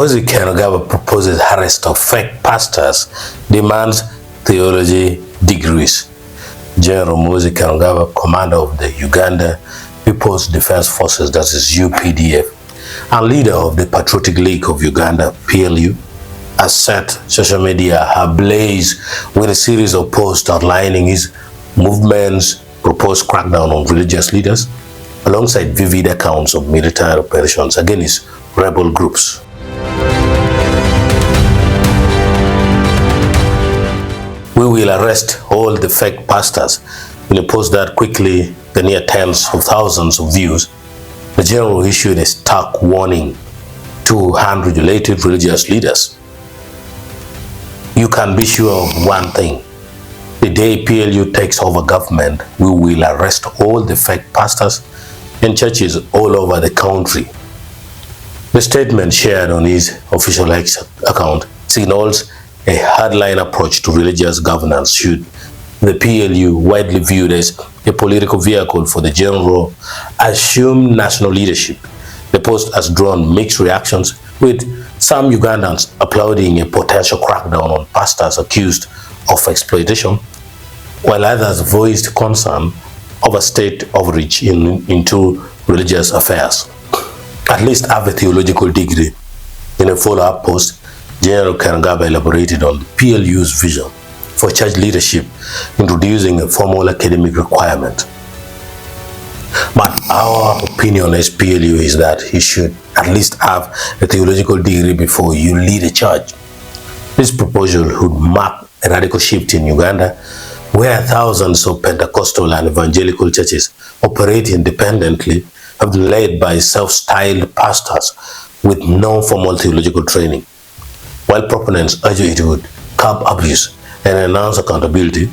Muhoozi Kainerugaba proposes arrest of fake pastors, demands theology degrees. General Muhoozi Kainerugaba, commander of the Uganda People's Defense Forces, that is UPDF, and leader of the Patriotic League of Uganda, PLU, has set social media ablaze with a series of posts outlining his movement's proposed crackdown on religious leaders, alongside vivid accounts of military operations against rebel groups. We will arrest all the fake pastors. In a post that quickly the near tens of thousands of views, the general issued a stark warning to unregulated religious leaders. You can be sure of one thing. The day PLU takes over government, we will arrest all the fake pastors and churches all over the country. The statement shared on his official X account signals a hardline approach to religious governance, should the PLU, widely viewed as a political vehicle for the general, assume national leadership. The post has drawn mixed reactions, with some Ugandans applauding a potential crackdown on pastors accused of exploitation, while others voiced concern over state overreach into religious affairs. At least have a theological degree. In a follow-up post, General Kainerugaba elaborated on the PLU's vision for church leadership, introducing a formal academic requirement. But our opinion as PLU is that you should at least have a theological degree before you lead a church. This proposal would mark a radical shift in Uganda, where thousands of Pentecostal and evangelical churches operate independently, have been led by self-styled pastors with no formal theological training. While proponents argue it would curb abuse and enhance accountability,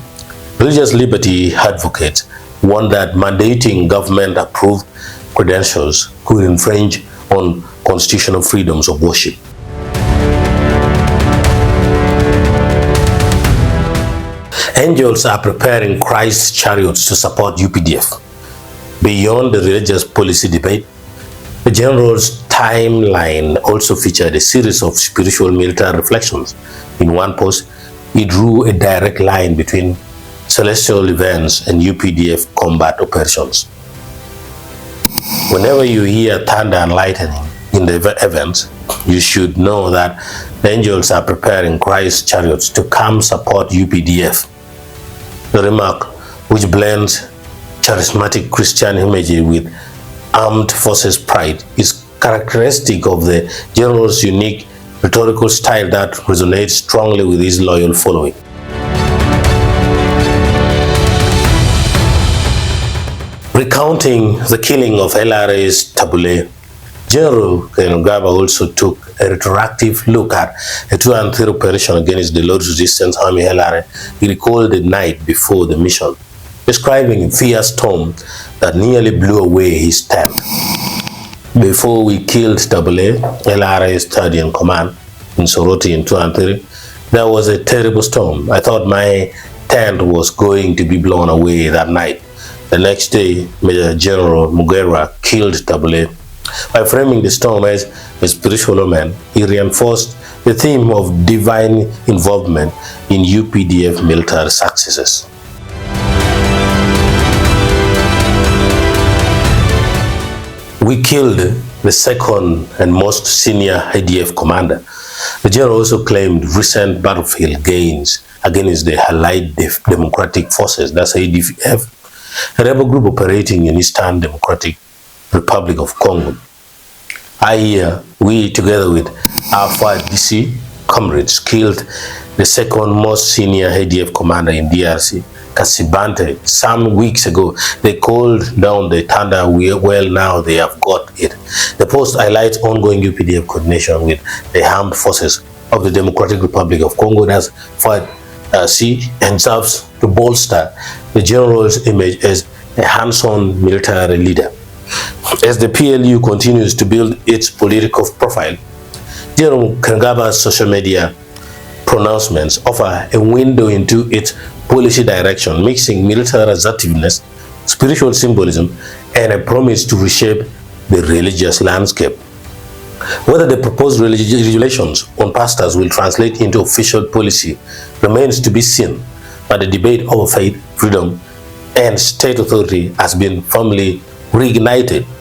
religious liberty advocates warn that mandating government-approved credentials could infringe on constitutional freedoms of worship. Angels are preparing Christ's chariots to support UPDF. Beyond the religious policy debate, the general's timeline also featured a series of spiritual military reflections. In one post, he drew a direct line between celestial events and UPDF combat operations. Whenever you hear thunder and lightning in the events, you should know that the angels are preparing Christ's chariots to come support UPDF. The remark, which blends charismatic Christian imagery with armed forces pride, is characteristic of the general's unique rhetorical style that resonates strongly with his loyal following. Recounting the killing of LRA's tabule, General Kainerugaba also took a retroactive look at a 2-3 operation against the Lord's Resistance Army LRA. He recalled the night before the mission, describing a fierce storm that nearly blew away his tent. Before we killed Tabule, LRA's third in command in Soroti in 2-3, there was a terrible storm. I thought my tent was going to be blown away that night. The next day, Major General Mugera killed Tabule. By framing the storm as a spiritual omen, he reinforced the theme of divine involvement in UPDF military successes. We killed the second and most senior ADF commander. The general also claimed recent battlefield gains against the Allied Democratic Forces, that's ADF, a rebel group operating in Eastern Democratic Republic of Congo. We, together with our 5 DC comrades, killed the second most senior ADF commander in DRC, Kasibante. Some weeks ago, they called down the thunder. Well, now they have got it. The post highlights ongoing UPDF coordination with the armed forces of the Democratic Republic of Congo, that's FARDC, and serves to bolster the general's image as a hands-on military leader. As the PLU continues to build its political profile, General Kainerugaba's social media pronouncements offer a window into its policy direction, mixing military assertiveness, spiritual symbolism, and a promise to reshape the religious landscape. Whether the proposed regulations on pastors will translate into official policy remains to be seen, but the debate over faith, freedom, and state authority has been firmly reignited.